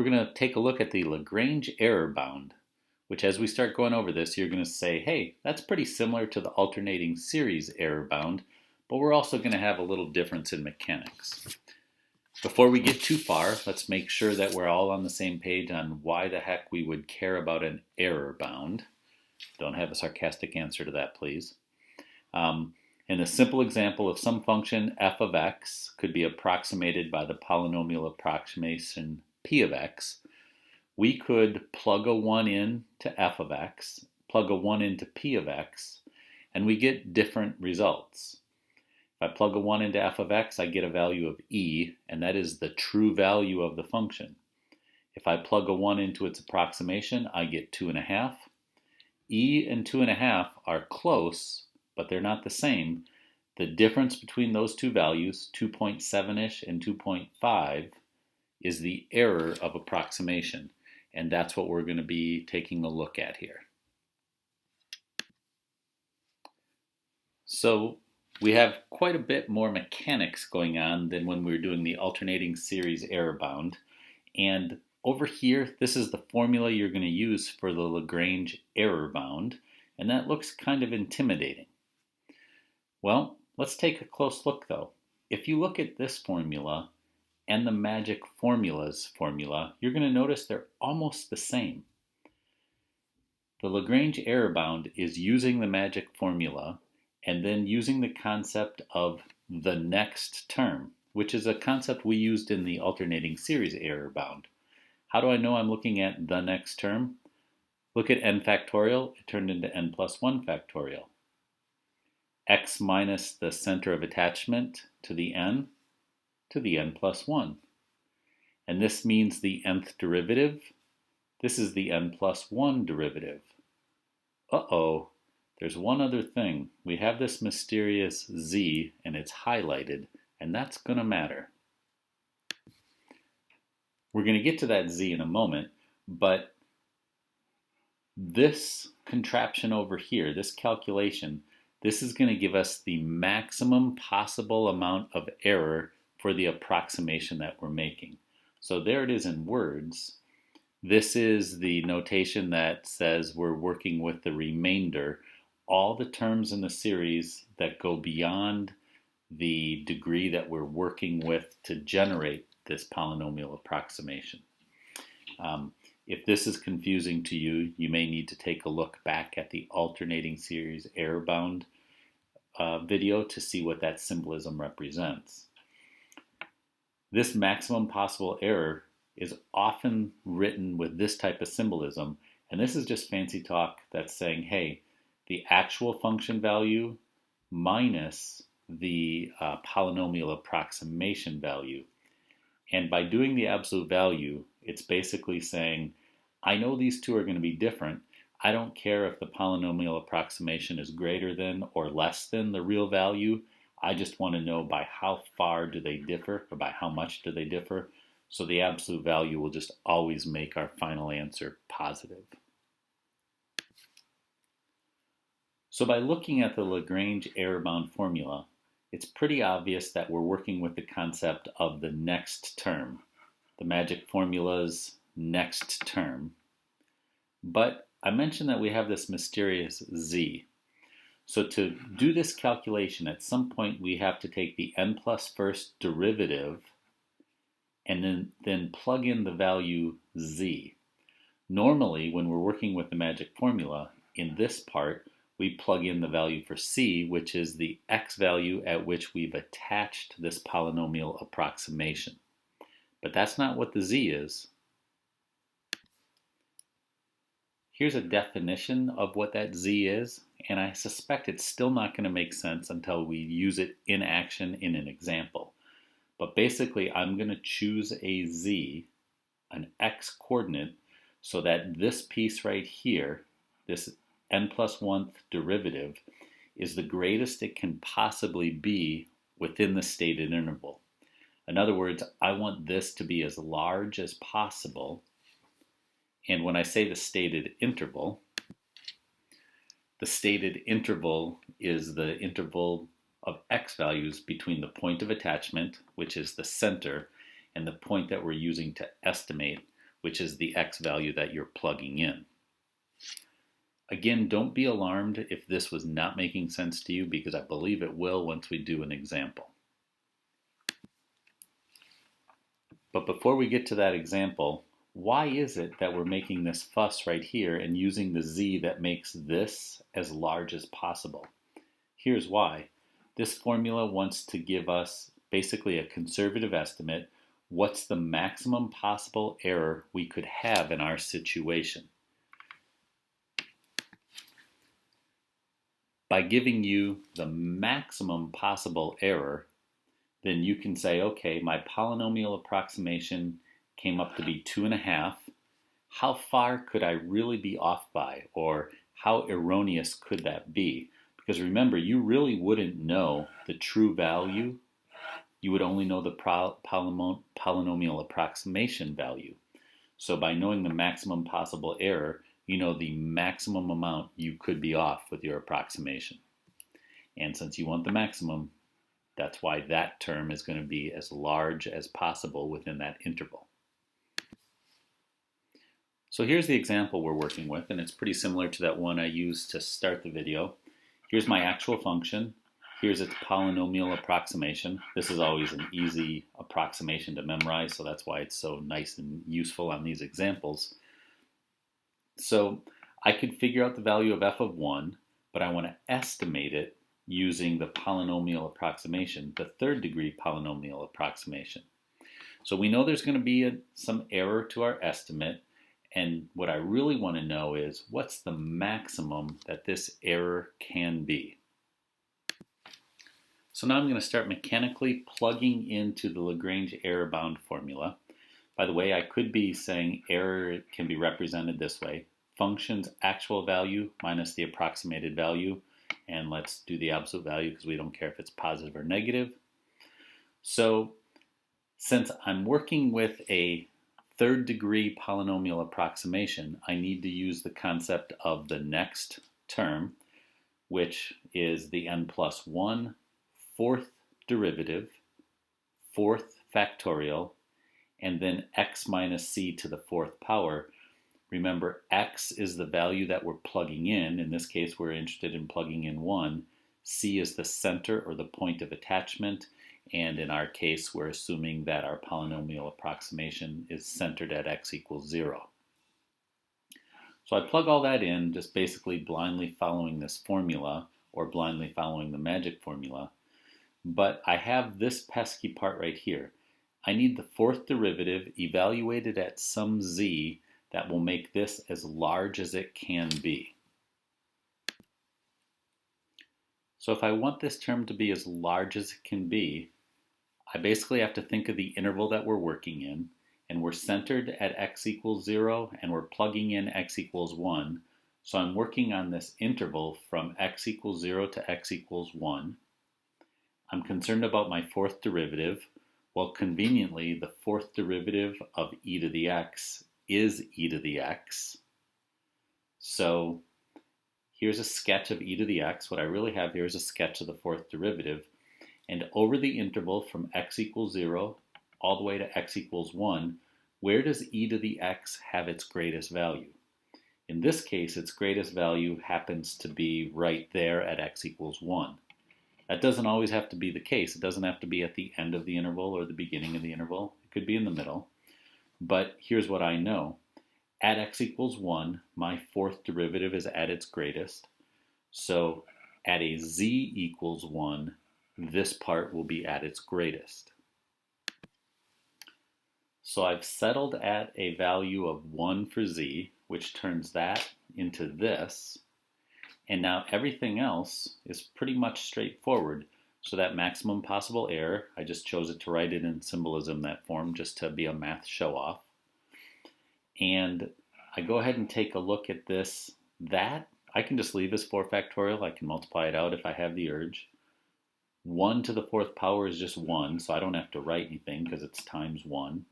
We're going to take a look at the Lagrange error bound, which as we start going over this, you're going to say, hey, that's pretty similar to the alternating series error bound, but we're also going to have a little difference in mechanics. Before we get too far, let's make sure that we're all on the same page on why the heck we would care about an error bound. Don't have a sarcastic answer to that, please. In a simple example of some function f of x could be approximated by the polynomial approximation p of x, we could plug a 1 in to f of x, plug a 1 into p of x, and we get different results. If I plug a 1 into f of x, I get a value of e, and that is the true value of the function. If I plug a 1 into its approximation, I get 2.5. E and 2.5 are close, but they're not the same. The difference between those two values, 2.7-ish and 2.5, is the error of approximation. And that's what we're going to be taking a look at here. So we have quite a bit more mechanics going on than when we were doing the alternating series error bound. And over here, this is the formula you're going to use for the Lagrange error bound. And that looks kind of intimidating. Well, let's take a close look though. If you look at this formula and the magic formulas formula, you're going to notice they're almost the same. The Lagrange error bound is using the magic formula and then using the concept of the next term, which is a concept we used in the alternating series error bound. How do I know I'm looking at the next term? Look at n factorial, it turned into n plus 1 factorial. X minus the center of attachment to the n plus 1. And this means the nth derivative. This is the n plus 1 derivative. Uh-oh, there's one other thing. We have this mysterious z, and it's highlighted, and that's going to matter. We're going to get to that z in a moment, but this contraption over here, this calculation, this is going to give us the maximum possible amount of error for the approximation that we're making. So there it is in words. This is the notation that says we're working with the remainder, all the terms in the series that go beyond the degree that we're working with to generate this polynomial approximation. If this is confusing to you, you may need to take a look back at the alternating series error bound video to see what that symbolism represents. This maximum possible error is often written with this type of symbolism, and this is just fancy talk that's saying, hey, the actual function value minus the polynomial approximation value. And by doing the absolute value, it's basically saying, I know these two are going to be different. I don't care if the polynomial approximation is greater than or less than the real value. I just want to know by how far do they differ, or by how much do they differ. So the absolute value will just always make our final answer positive. So by looking at the Lagrange error bound formula, it's pretty obvious that we're working with the concept of the next term, the magic formula's next term. But I mentioned that we have this mysterious z. So to do this calculation, at some point we have to take the n plus first derivative and then plug in the value z. Normally, when we're working with the magic formula, in this part, we plug in the value for c, which is the x value at which we've attached this polynomial approximation. But that's not what the z is. Here's a definition of what that z is, and I suspect it's still not going to make sense until we use it in action in an example. But basically, I'm going to choose a z, an x coordinate, so that this piece right here, this n plus 1th derivative, is the greatest it can possibly be within the stated interval. In other words, I want this to be as large as possible. And when I say the stated interval is the interval of x values between the point of attachment, which is the center, and the point that we're using to estimate, which is the x value that you're plugging in. Again, don't be alarmed if this was not making sense to you, because I believe it will once we do an example. But before we get to that example, why is it that we're making this fuss right here and using the z that makes this as large as possible? Here's why. This formula wants to give us basically a conservative estimate. What's the maximum possible error we could have in our situation? By giving you the maximum possible error, then you can say, okay, my polynomial approximation came up to be 2.5. How far could I really be off by? Or how erroneous could that be? Because remember, you really wouldn't know the true value. You would only know the polynomial approximation value. So by knowing the maximum possible error, you know the maximum amount you could be off with your approximation. And since you want the maximum, that's why that term is going to be as large as possible within that interval. So here's the example we're working with, and it's pretty similar to that one I used to start the video. Here's my actual function. Here's its polynomial approximation. This is always an easy approximation to memorize, so that's why it's so nice and useful on these examples. So I could figure out the value of f of 1, but I want to estimate it using the polynomial approximation, the third degree polynomial approximation. So we know there's going to be some error to our estimate, and what I really want to know is what's the maximum that this error can be. So now I'm going to start mechanically plugging into the Lagrange error bound formula. By the way, I could be saying error can be represented this way. Function's actual value minus the approximated value. And let's do the absolute value because we don't care if it's positive or negative. So since I'm working with a third degree polynomial approximation, I need to use the concept of the next term, which is the n plus 1 fourth derivative, fourth factorial, and then x minus c to the fourth power. Remember, x is the value that we're plugging in. In this case, we're interested in plugging in 1. C is the center or the point of attachment. And in our case, we're assuming that our polynomial approximation is centered at x equals 0. So I plug all that in, just basically blindly following this formula or blindly following the magic formula. But I have this pesky part right here. I need the fourth derivative evaluated at some z that will make this as large as it can be. So if I want this term to be as large as it can be, I basically have to think of the interval that we're working in, and we're centered at x equals 0, and we're plugging in x equals 1. So I'm working on this interval from x equals 0 to x equals 1. I'm concerned about my fourth derivative. Well, conveniently, the fourth derivative of e to the x is e to the x. So here's a sketch of e to the x. What I really have here is a sketch of the fourth derivative. And over the interval from x equals 0 all the way to x equals 1, where does e to the x have its greatest value? In this case, its greatest value happens to be right there at x equals 1. That doesn't always have to be the case. It doesn't have to be at the end of the interval or the beginning of the interval. It could be in the middle. But here's what I know. At x equals 1, my fourth derivative is at its greatest. So at a z equals 1, this part will be at its greatest. So I've settled at a value of 1 for z, which turns that into this. And now everything else is pretty much straightforward. So that maximum possible error, I just chose it to write it in symbolism that form just to be a math show-off. And I go ahead and take a look at this. That I can just leave as 4 factorial. I can multiply it out if I have the urge. 1 to the fourth power is just 1, so I don't have to write anything because it's times 1.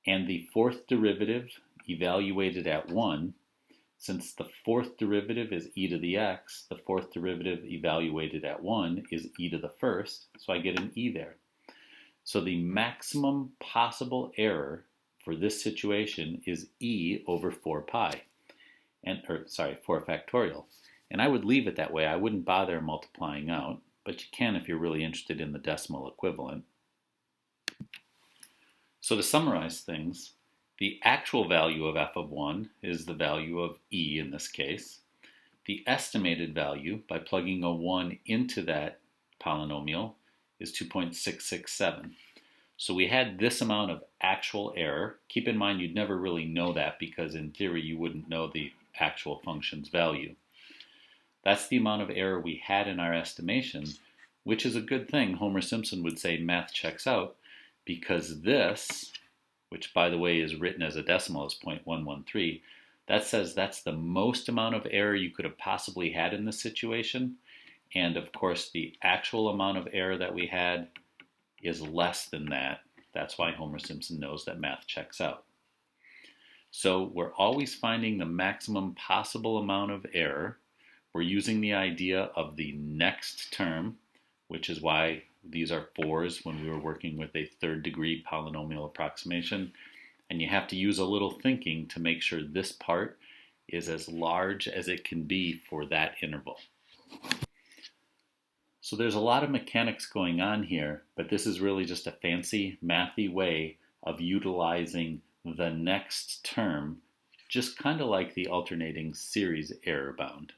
And the fourth derivative evaluated at 1, since the fourth derivative is e to the x, the fourth derivative evaluated at 1 is e to the first, so I get an e there. So the maximum possible error for this situation is e over 4 pi, 4 factorial. And I would leave it that way. I wouldn't bother multiplying out, but you can if you're really interested in the decimal equivalent. So to summarize things, the actual value of f of 1 is the value of e in this case. The estimated value, by plugging a 1 into that polynomial, is 2.667. So we had this amount of actual error. Keep in mind you'd never really know that because in theory you wouldn't know the actual function's value. That's the amount of error we had in our estimation, which is a good thing. Homer Simpson would say math checks out, because this, which by the way is written as a decimal as 0.113, that says that's the most amount of error you could have possibly had in this situation. And of course the actual amount of error that we had is less than that. That's why Homer Simpson knows that math checks out. So we're always finding the maximum possible amount of error. We're using the idea of the next term, which is why these are 4s when we were working with a third degree polynomial approximation. And you have to use a little thinking to make sure this part is as large as it can be for that interval. So there's a lot of mechanics going on here, but this is really just a fancy, mathy way of utilizing the next term, just kind of like the alternating series error bound.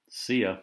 See ya.